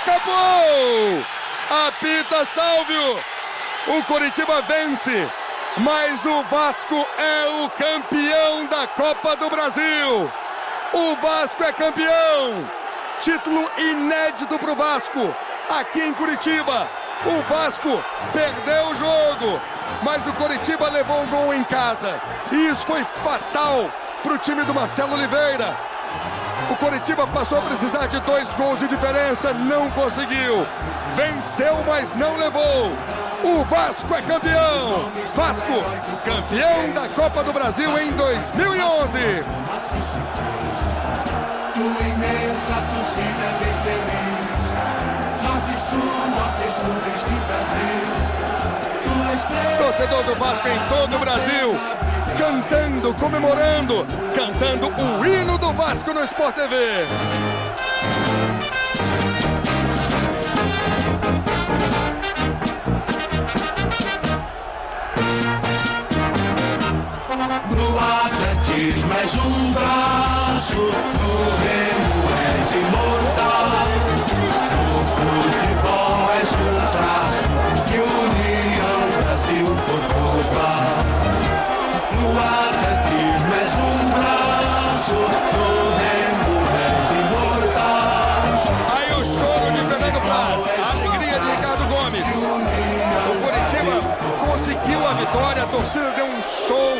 Acabou! Apita Sálvio! O Coritiba vence, mas o Vasco é o campeão da Copa do Brasil! O Vasco é campeão! Título inédito para o Vasco, aqui em Curitiba. O Vasco perdeu o jogo, mas o Coritiba levou o gol em casa. E isso foi fatal para o time do Marcelo Oliveira. O Coritiba passou a precisar de 2 gols de diferença, não conseguiu. Venceu, mas não levou. O Vasco é campeão. Vasco, campeão da Copa do Brasil em 2011. Tua imensa torcida é bem feliz. Norte e sul deste Brasil. Torcedor do Vasco em todo o Brasil, cantando, comemorando, cantando o hino do Vasco no Sport TV. No atletismo és um braço, no remo és imortal, no futebol és um traço de união Brasil-Portugal. No atletismo és um braço, no remo és imortal. Aí o choro de Fernando Praz, a alegria de Ricardo Gomes. O Coritiba conseguiu a vitória, a torcida deu um show.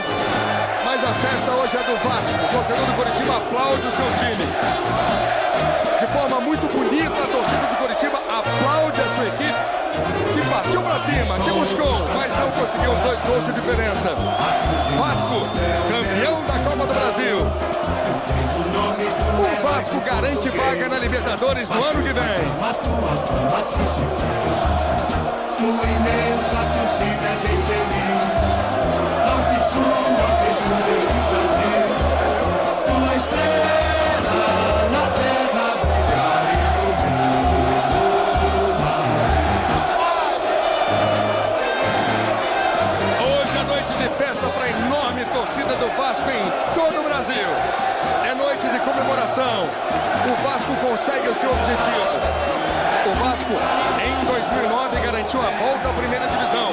Mas a festa hoje é do Vasco. O torcedor do Coritiba aplaude o seu time. De forma muito bonita, a torcida do Coritiba aplaude a sua equipe, que partiu para cima, que buscou, mas não conseguiu os 2 gols de diferença. Vasco, campeão da Copa do Brasil. O Vasco garante vaga na Libertadores no ano que vem. Tua imensa torcida é bem feliz. Norte e sul deste Brasil. Tua estrela na terra brilhar e no mar. Hoje é noite de festa para a enorme torcida do Vasco em todo o Brasil. É noite de comemoração. O Vasco consegue o seu objetivo. O Vasco, em 2009, garantiu a volta à primeira divisão.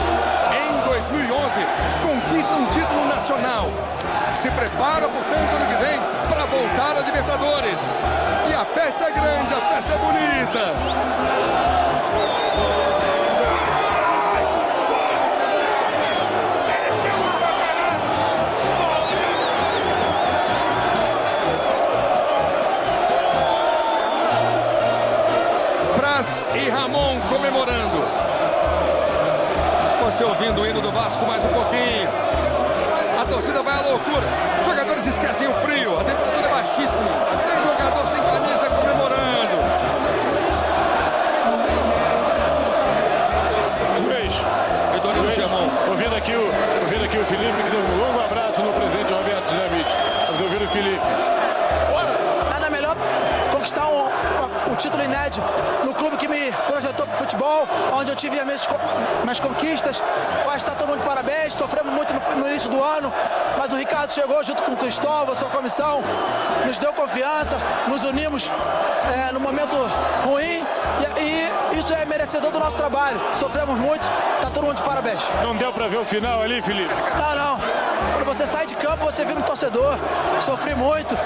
Em 2011, conquista um título nacional. Se prepara, portanto, ano que vem, para voltar à Libertadores. E a festa é grande, a festa é bonita. E Ramon comemorando. Você ouvindo o hino do Vasco mais um pouquinho. A torcida vai à loucura. Os jogadores esquecem o frio. A temperatura é baixíssima. Tem jogador sem camisa comemorando. Luiz, ouvindo aqui o Felipe, que deu um longo abraço no presidente Roberto Dinamite. Ouvindo o Felipe. Nada melhor conquistar um título inédito no clube que me projetou para o futebol, onde eu tive as minhas conquistas. Eu acho que está todo mundo de parabéns, sofremos muito no início do ano, mas o Ricardo chegou junto com o Cristóvão, sua comissão, nos deu confiança, nos unimos no momento ruim e isso é merecedor do nosso trabalho. Sofremos muito, está todo mundo de parabéns. Não deu para ver o final ali, Felipe? Não. Quando você sai de campo, você vira um torcedor. Sofri muito.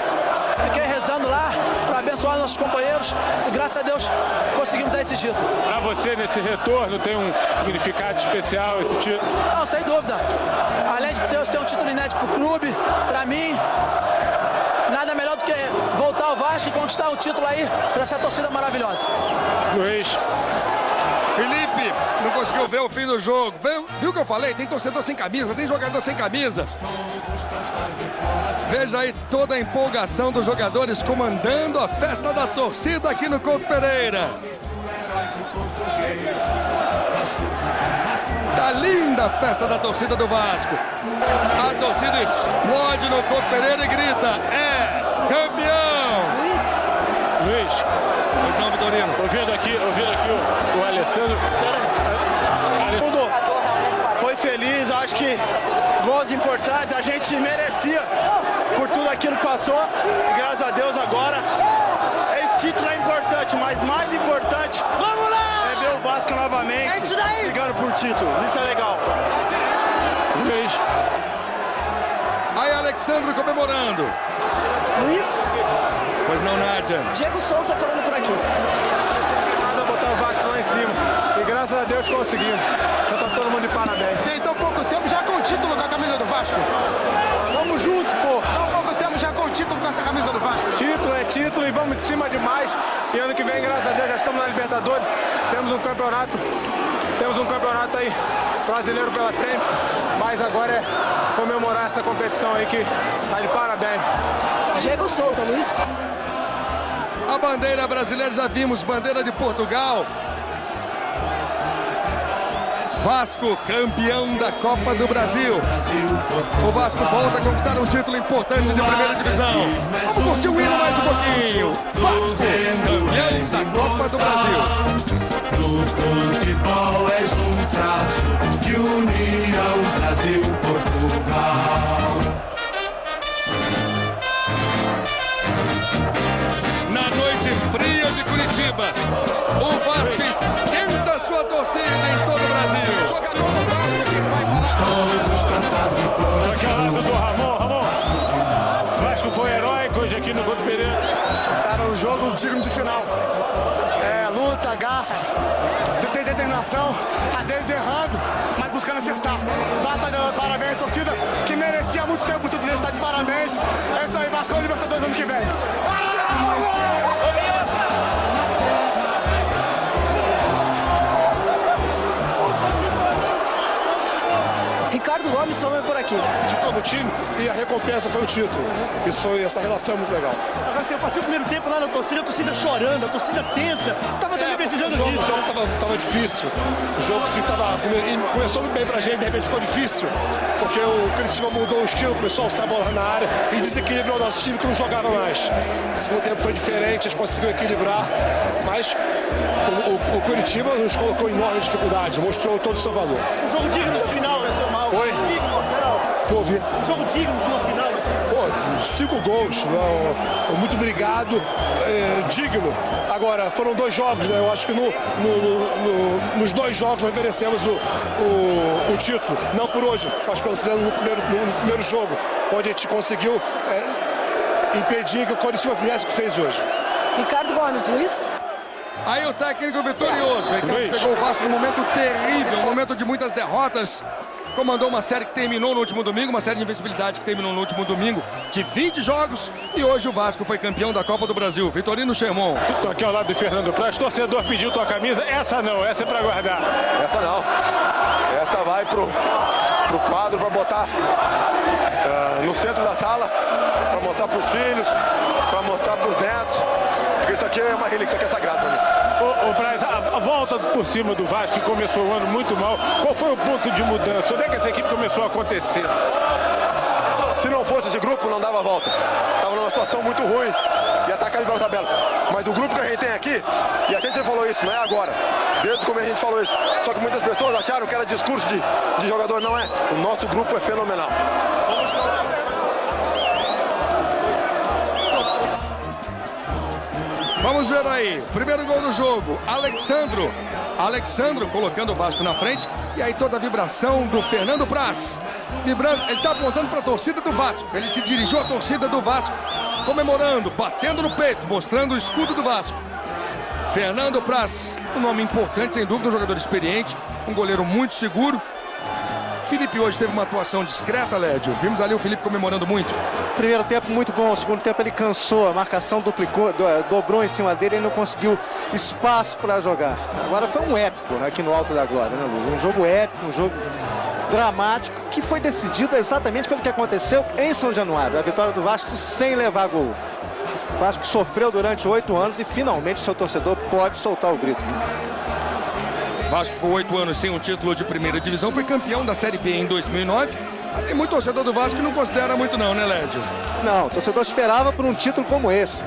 Fiquei rezando lá para abençoar nossos companheiros e graças a Deus conseguimos dar esse título. Para você, nesse retorno, tem um significado especial esse título? Não, sem dúvida. Além de ser um título inédito para o clube, para mim, nada melhor do que voltar ao Vasco e conquistar um título aí para essa torcida maravilhosa. Luiz. Felipe não conseguiu ver o fim do jogo. Viu o que eu falei? Tem torcedor sem camisa, tem jogador sem camisa. Veja aí toda a empolgação dos jogadores comandando a festa da torcida aqui no Couto Pereira. Tá linda a festa da torcida do Vasco. A torcida explode no Couto Pereira e grita: é campeão! Luiz. Pois não, Vitorino. Ouvindo aqui o Alessandro. Mundo foi feliz, acho que gols importantes, a gente merecia por tudo aquilo que passou e graças a Deus agora é esse título é importante, mas mais importante é ver o Vasco novamente brigando por títulos. Isso é legal. Luiz. Aí Alexandro comemorando. Luiz, Pois não, Nádia. Diego Souza falando por aqui. Nada botar o Vasco lá em cima. E graças a Deus conseguimos. Já tá todo mundo de parabéns. Sem tão pouco tempo já com o título com a camisa do Vasco. Vamos junto, pô. Tão pouco tempo já com o título com essa camisa do Vasco. Título é título e vamos de cima demais. E ano que vem, graças a Deus, já estamos na Libertadores. Temos um campeonato aí brasileiro pela frente. Mas agora é comemorar essa competição aí que tá de parabéns. Diego Souza, Luiz. A bandeira brasileira, já vimos, bandeira de Portugal. Vasco, campeão da Copa do Brasil. O Vasco volta a conquistar um título importante de primeira divisão. Vamos curtir o hino mais um pouquinho. Vasco, campeão da Copa do Brasil. No futebol és traço que unia o Brasil e Portugal. Na noite fria de Curitiba, o Vasco esquenta sua torcida em todo o Brasil. Jogador do Vasco que vai Todos cantados de coração. Do Ramon. Vasco foi heróico hoje aqui no Couto Pereira. Era um jogo digno de final. Luta, garra, determinação, às vezes errando, mas buscando acertar. Parabéns, torcida, que merecia muito tempo tudo isso, tá de parabéns. É isso aí, Vasco Libertadores ano que vem. Ricardo Gomes falando por aqui. De todo o time e a recompensa foi o título. Essa relação é muito legal. Eu passei o primeiro tempo lá na torcida, a torcida chorando, a torcida tensa. Tava também precisando disso. O jogo tava difícil. O jogo começou muito bem pra gente, de repente ficou difícil. Porque o Curitiba mudou o estilo, começou a alçar a bola na área e desequilibrou o nosso time que não jogava mais. O segundo tempo foi diferente, a gente conseguiu equilibrar, mas o Curitiba nos colocou em enorme dificuldade, mostrou todo o seu valor. Um jogo digno no final, né, seu mal? Oi? Um jogo digno no final. 5 gols, muito obrigado, digno. Agora, foram 2 jogos, né? Eu acho que nos 2 jogos nós merecemos o título. Não por hoje, mas pelo no primeiro jogo, onde a gente conseguiu impedir que o Curitiba fizesse o que fez hoje. Ricardo Gomes, Luiz. Aí o técnico vitorioso. Ricardo pegou o Vasco num momento terrível, um momento de muitas derrotas. Comandou uma série que terminou no último domingo, uma série de invencibilidade que terminou no último domingo, de 20 jogos. E hoje o Vasco foi campeão da Copa do Brasil. Vitorino Schermon. Estou aqui ao lado de Fernando Praz. Torcedor pediu tua camisa. Essa não, essa é para guardar. Essa não. Essa vai pro quadro, para botar no centro da sala, para mostrar pros filhos, para mostrar pros netos. Porque isso aqui é uma relíquia, isso aqui é sagrado para mim. Ô Praz, a volta por cima do Vasco, que começou o ano muito mal, qual foi o ponto de mudança? Onde é que essa equipe começou a acontecer? Se não fosse esse grupo, não dava a volta. Estava numa situação muito ruim e atacar de belas tabelas. Mas o grupo que a gente tem aqui, e a gente sempre falou isso, não é agora. Desde o começo a gente falou isso. Só que muitas pessoas acharam que era discurso de jogador, não é. O nosso grupo é fenomenal. Vamos ver aí. Primeiro gol do jogo. Alexandro colocando o Vasco na frente. E aí toda a vibração do Fernando Praz. Vibrando, ele está apontando para a torcida do Vasco. Ele se dirigiu à torcida do Vasco, comemorando, batendo no peito, mostrando o escudo do Vasco. Fernando Praz, um nome importante, sem dúvida, um jogador experiente, um goleiro muito seguro. Felipe hoje teve uma atuação discreta, Lédio. Vimos ali o Felipe comemorando muito. Primeiro tempo muito bom, o segundo tempo ele cansou, a marcação duplicou, dobrou em cima dele e não conseguiu espaço para jogar. Agora foi um épico aqui no Alto da Glória, né, Lu? Um jogo épico, um jogo dramático, que foi decidido exatamente pelo que aconteceu em São Januário. A vitória do Vasco sem levar gol. O Vasco sofreu durante 8 anos e finalmente o seu torcedor pode soltar o grito. Vasco ficou 8 anos sem um título de primeira divisão, foi campeão da Série B em 2009. Tem muito torcedor do Vasco que não considera muito não, né, Lédio? Não, o torcedor esperava por um título como esse.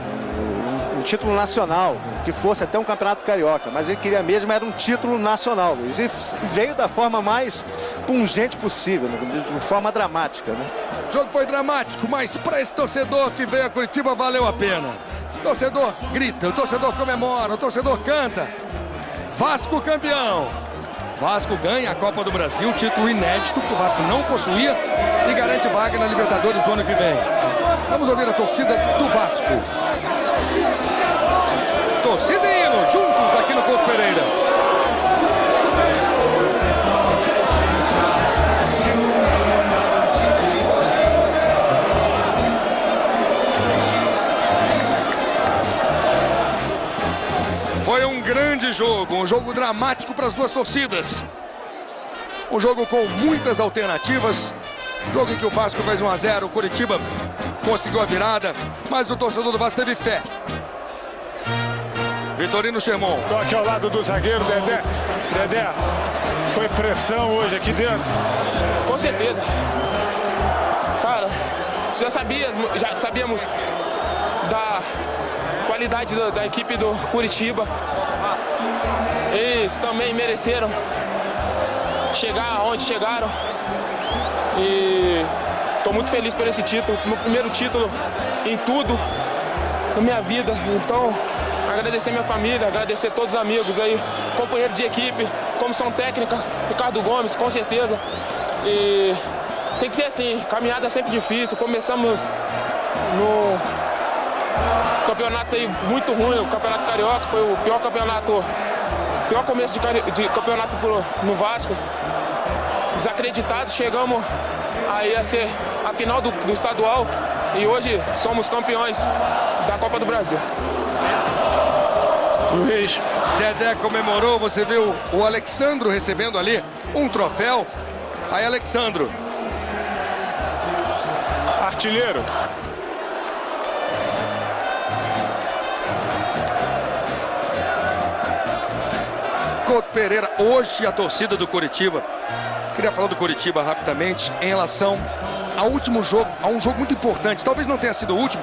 Um título nacional, que fosse até um campeonato carioca, mas ele queria mesmo era um título nacional, Luiz, e veio da forma mais pungente possível, de forma dramática, né? O jogo foi dramático, mas para esse torcedor que veio a Curitiba valeu a pena. O torcedor grita, o torcedor comemora, o torcedor canta. Vasco campeão. Vasco ganha a Copa do Brasil, título inédito que o Vasco não possuía e garante vaga na Libertadores do ano que vem. Vamos ouvir a torcida do Vasco. Torcida e hino juntos aqui no Couto Pereira. Foi um grande jogo, um jogo dramático para as duas torcidas. Um jogo com muitas alternativas. Jogo em que o Vasco fez 1 a 0, o Coritiba conseguiu a virada, mas o torcedor do Vasco teve fé. Vitorino Chermon. Estou aqui ao lado do zagueiro Dedé. Dedé, foi pressão hoje aqui dentro? Com certeza. Cara, já sabíamos da qualidade da equipe do Coritiba. Eles também mereceram chegar onde chegaram. E estou muito feliz por esse título, meu primeiro título em tudo na minha vida. Então, agradecer minha família, agradecer todos os amigos aí, companheiros de equipe, comissão técnica, Ricardo Gomes, com certeza. E tem que ser assim, caminhada é sempre difícil. Começamos no campeonato aí muito ruim, o Campeonato Carioca foi o pior campeonato, pior começo de campeonato no Vasco. Desacreditados, chegamos aí a ser a final do estadual e hoje somos campeões da Copa do Brasil. Luiz. Dedé comemorou, você viu o Alexandro recebendo ali um troféu. Aí, Alexandro. Artilheiro. Couto Pereira, hoje a torcida do Coritiba. Queria falar do Coritiba rapidamente em relação ao último jogo, a um jogo muito importante. Talvez não tenha sido o último,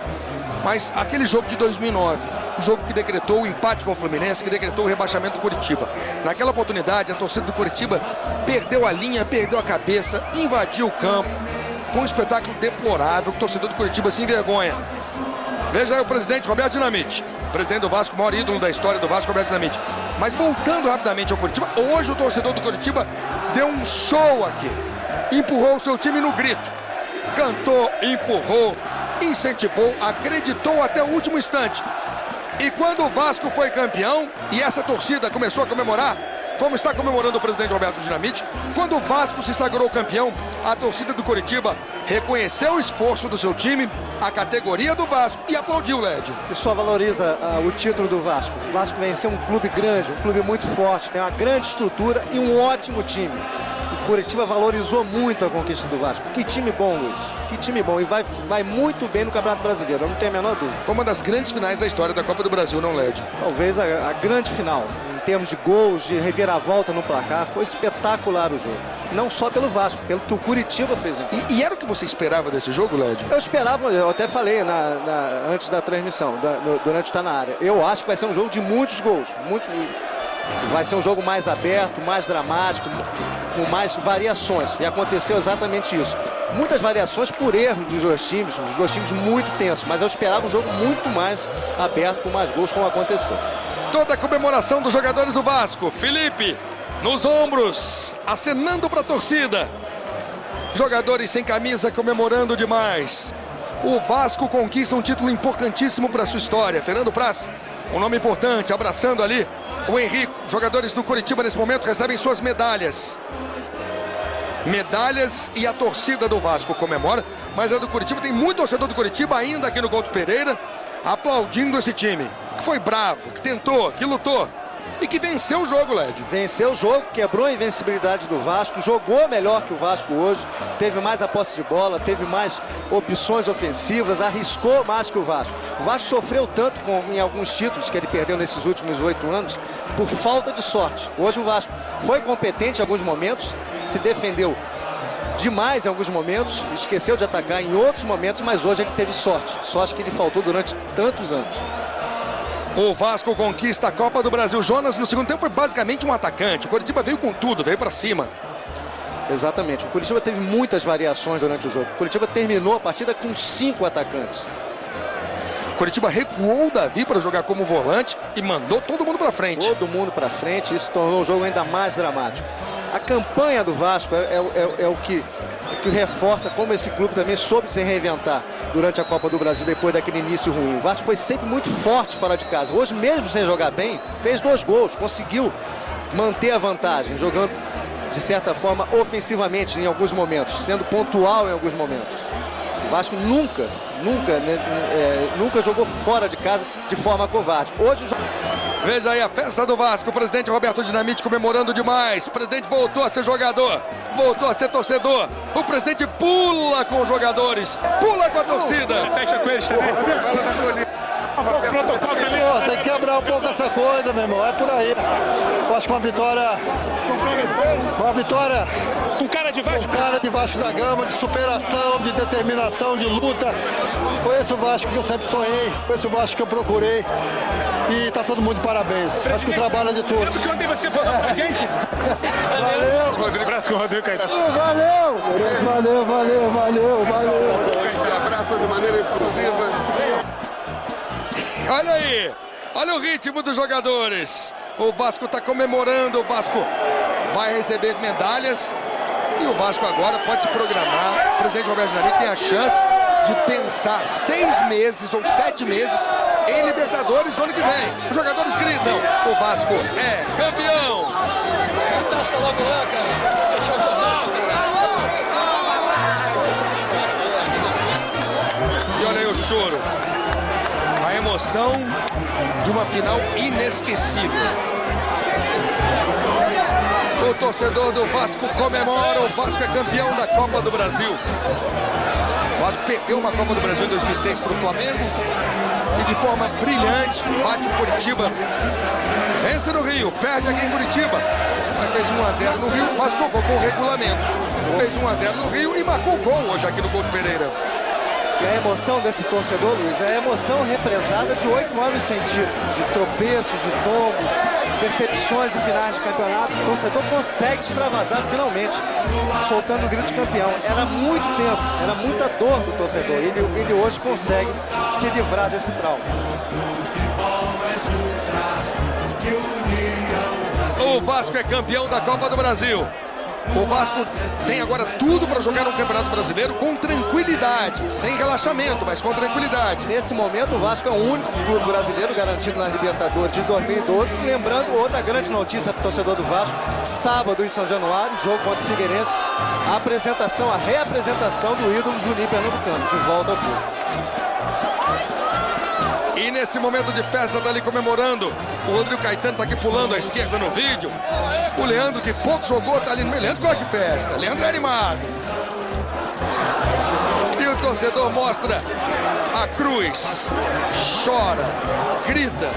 mas aquele jogo de 2009, o jogo que decretou o empate com o Fluminense, que decretou o rebaixamento do Coritiba. Naquela oportunidade, a torcida do Coritiba perdeu a linha, perdeu a cabeça, invadiu o campo. Foi um espetáculo deplorável, o torcedor do Coritiba se envergonha. Veja aí o presidente Roberto Dinamite, presidente do Vasco, o maior ídolo da história do Vasco, Roberto Dinamite. Mas voltando rapidamente ao Coritiba, hoje o torcedor do Coritiba deu um show aqui. Empurrou o seu time no grito. Cantou, empurrou, incentivou, acreditou até o último instante. E quando o Vasco foi campeão, e essa torcida começou a comemorar, como está comemorando o presidente Roberto Dinamite, quando o Vasco se sagrou campeão, a torcida do Coritiba reconheceu o esforço do seu time, a categoria do Vasco e aplaudiu o LED. Isso só valoriza o título do Vasco. O Vasco vem ser um clube grande, um clube muito forte, tem uma grande estrutura e um ótimo time. O Coritiba valorizou muito a conquista do Vasco. Que time bom, Luiz. Que time bom. E vai muito bem no Campeonato Brasileiro, eu não tenho a menor dúvida. Foi uma das grandes finais da história da Copa do Brasil, não, LED? Talvez a grande final. Em termos de gols, de reviravolta no placar, foi espetacular o jogo. Não só pelo Vasco, pelo que o Coritiba fez. E era o que você esperava desse jogo, LED? Eu esperava, eu até falei antes da transmissão, durante o Tá Na Área. Eu acho que vai ser um jogo de muitos gols. Vai ser um jogo mais aberto, mais dramático, com mais variações. E aconteceu exatamente isso. Muitas variações por erros dos dois times, os dois times muito tensos. Mas eu esperava um jogo muito mais aberto, com mais gols, como aconteceu. Toda a comemoração dos jogadores do Vasco. Felipe, nos ombros, acenando para a torcida. Jogadores sem camisa comemorando demais. O Vasco conquista um título importantíssimo para a sua história. Fernando Praz, um nome importante, abraçando ali o Henrico. Jogadores do Coritiba nesse momento recebem suas medalhas. Medalhas e a torcida do Vasco comemora, mas a do Coritiba tem muito torcedor do Coritiba ainda aqui no Couto Pereira, aplaudindo esse time, que foi bravo, que tentou, que lutou e que venceu o jogo, LED. Venceu o jogo, quebrou a invencibilidade do Vasco, jogou melhor que o Vasco hoje, teve mais a posse de bola, teve mais opções ofensivas, arriscou mais que o Vasco. O Vasco sofreu tanto em alguns títulos que ele perdeu nesses últimos 8 anos por falta de sorte. Hoje o Vasco foi competente em alguns momentos, se defendeu demais em alguns momentos, esqueceu de atacar em outros momentos, mas hoje ele teve sorte. Sorte que lhe faltou durante tantos anos. O Vasco conquista a Copa do Brasil. Jonas, no segundo tempo, foi basicamente um atacante. O Coritiba veio com tudo, veio para cima. Exatamente. O Coritiba teve muitas variações durante o jogo. O Coritiba terminou a partida com 5 atacantes. Curitiba recuou o Davi para jogar como volante e mandou todo mundo para frente. Todo mundo para frente, isso tornou o jogo ainda mais dramático. A campanha do Vasco é o que reforça como esse clube também soube se reinventar durante a Copa do Brasil depois daquele início ruim. O Vasco foi sempre muito forte fora de casa. Hoje, mesmo sem jogar bem, fez 2 gols, conseguiu manter a vantagem, jogando de certa forma ofensivamente em alguns momentos, sendo pontual em alguns momentos. O Vasco nunca jogou fora de casa de forma covarde. Hoje Veja aí a festa do Vasco, o presidente Roberto Dinamite comemorando demais. O presidente voltou a ser jogador, voltou a ser torcedor. O presidente pula com os jogadores, pula com a torcida. Fecha com eles também. Tem que quebrar um pouco essa coisa, meu irmão. É por aí. Eu acho que uma vitória Com cara de Vasco. com cara de Vasco da Gama, de superação, de determinação, de luta. Foi esse o Vasco que eu sempre sonhei, foi esse o Vasco que eu procurei. E tá todo mundo de parabéns. Acho que o trabalho é de todos. Ontem você falou com a gente. Valeu! Rodrigo, abraço com o Rodrigo Caetano. Valeu! Abraço de maneira exclusiva. Olha aí, olha o ritmo dos jogadores. O Vasco está comemorando, o Vasco vai receber medalhas. E o Vasco agora pode se programar. O presidente Roberto Dinamite tem a chance de pensar 6 meses ou 7 meses em Libertadores no ano que vem. Os jogadores gritam, o Vasco é campeão. E olha aí o choro. A emoção de uma final inesquecível. O torcedor do Vasco comemora, o Vasco é campeão da Copa do Brasil. O Vasco perdeu uma Copa do Brasil em 2006 para o Flamengo e de forma brilhante bate o Curitiba. Vence no Rio, perde aqui em Curitiba, mas fez 1-0 no Rio. O Vasco jogou com o regulamento. Fez 1-0 no Rio e marcou gol hoje aqui no Couto Pereira. E a emoção desse torcedor, Luiz, é a emoção represada de 8, 9 sentidos, de tropeços, de tombos, decepções e finais de campeonato. O torcedor consegue extravasar finalmente, soltando o grito de campeão. Era muito tempo, era muita dor do torcedor. Ele hoje consegue se livrar desse trauma. O Vasco é campeão da Copa do Brasil. O Vasco tem agora tudo para jogar um Campeonato Brasileiro com tranquilidade, sem relaxamento, mas com tranquilidade. Nesse momento, o Vasco é o único clube brasileiro garantido na Libertadores de 2012. Lembrando, outra grande notícia para o torcedor do Vasco, sábado em São Januário, jogo contra o Figueirense, a reapresentação do ídolo Juninho Pernambucano, de volta ao clube. E nesse momento de festa tá ali comemorando. O Rodrigo Caetano tá aqui pulando à esquerda no vídeo. O Leandro, que pouco jogou, tá ali no meio. Leandro gosta de festa. Leandro é animado. E o torcedor mostra a cruz. Chora, grita.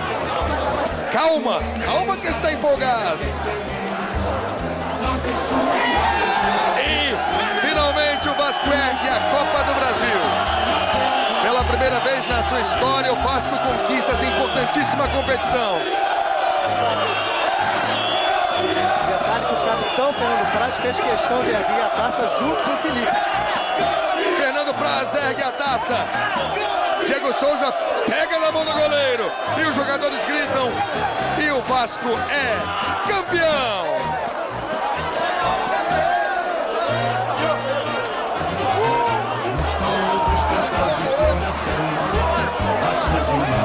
Calma, calma que está empolgado. E finalmente o Vasco ergue a Copa do Brasil. Pela primeira vez na sua história, o Vasco conquista essa importantíssima competição. Detalhe que o capitão Fernando Praz fez questão de erguer a taça junto com o Felipe. Fernando Praz ergue a taça. Diego Souza pega na mão do goleiro. E os jogadores gritam. E o Vasco é campeão.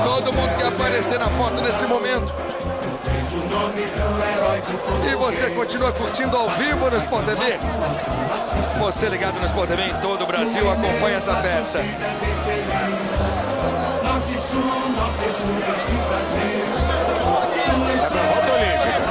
Todo mundo quer aparecer na foto nesse momento. E você continua curtindo ao vivo no Sport TV? Você ligado no Sport TV em todo o Brasil, acompanha essa festa. É pra volta olímpica.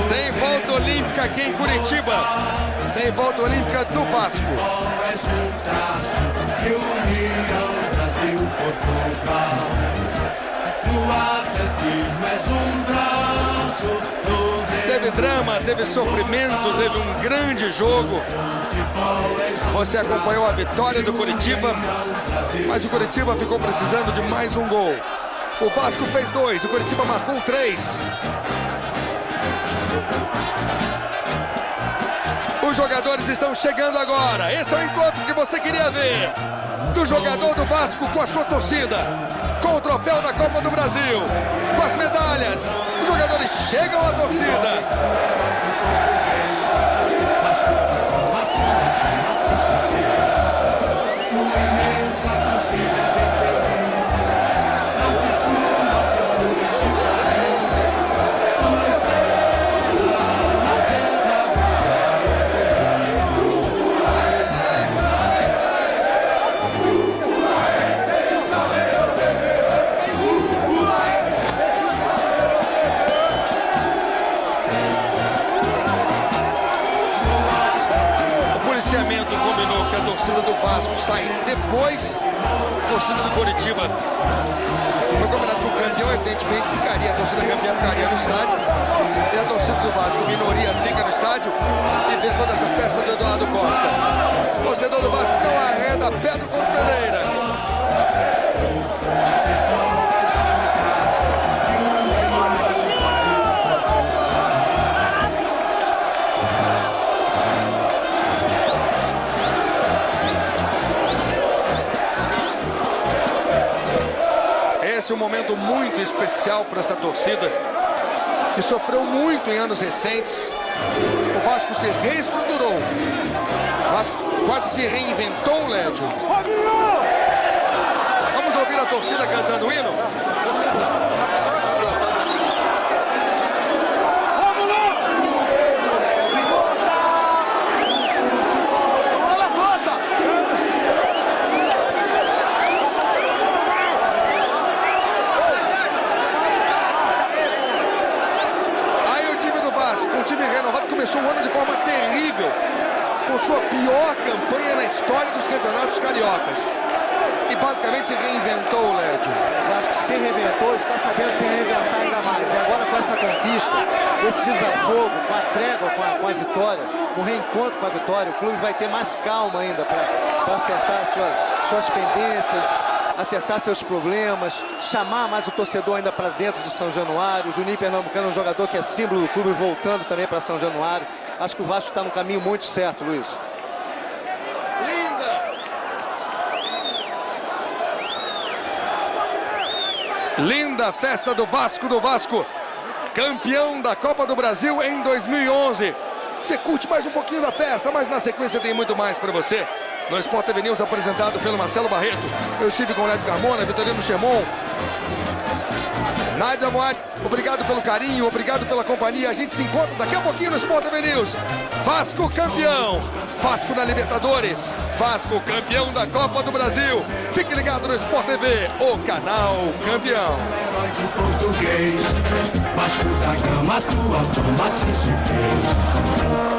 Tem volta olímpica aqui em Curitiba. Tem volta olímpica do Vasco. Teve drama, teve sofrimento, teve um grande jogo. Você acompanhou a vitória do Coritiba, mas o Coritiba ficou precisando de mais um gol. O Vasco fez 2, o Coritiba marcou 3. Os jogadores estão chegando agora. Esse é o encontro que você queria ver. Do jogador do Vasco com a sua torcida, com o troféu da Copa do Brasil, com as medalhas. Os jogadores chegam à torcida. Combinou que a torcida do Vasco sai depois, a torcida do Coritiba. Foi combinado que o campeão, evidentemente, ficaria, a torcida campeã ficaria no estádio. E a torcida do Vasco, minoria, fica no estádio e vê toda essa festa do Eduardo Costa. O torcedor do Vasco não arreda pedra contra pedreira. Esse é um momento muito especial para essa torcida que sofreu muito em anos recentes. O Vasco se reestruturou. O Vasco quase se reinventou, Lédio. Vamos ouvir a torcida cantando o hino? Começou o ano de forma terrível, com sua pior campanha na história dos campeonatos cariocas. E basicamente se reinventou, Lédio. O Vasco se reinventou, está sabendo se reinventar ainda mais. E agora com essa conquista, esse desafogo, com a trégua, com a vitória, com o reencontro com a vitória, o clube vai ter mais calma ainda para acertar suas pendências, acertar seus problemas, chamar mais o torcedor ainda para dentro de São Januário. O Juninho Pernambucano é um jogador que é símbolo do clube, voltando também para São Januário. Acho que o Vasco está no caminho muito certo, Luiz. Linda festa do Vasco, campeão da Copa do Brasil em 2011. Você curte mais um pouquinho da festa, mas na sequência tem muito mais para você. No Sport TV News, apresentado pelo Marcelo Barreto. Eu estive com o Lédio Carmona, Vitorino Chemon, Nádia Moad. Obrigado pelo carinho, obrigado pela companhia. A gente se encontra daqui a pouquinho no Sport TV News. Vasco campeão, Vasco na Libertadores, Vasco campeão da Copa do Brasil. Fique ligado no Sport TV, o canal campeão. Vasco da Gama, tua fama se fez.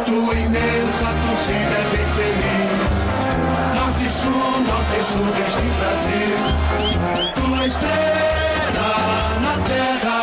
Tua imensa torcida é bem feliz. Norte e sul deste Brasil. Tua estrela na terra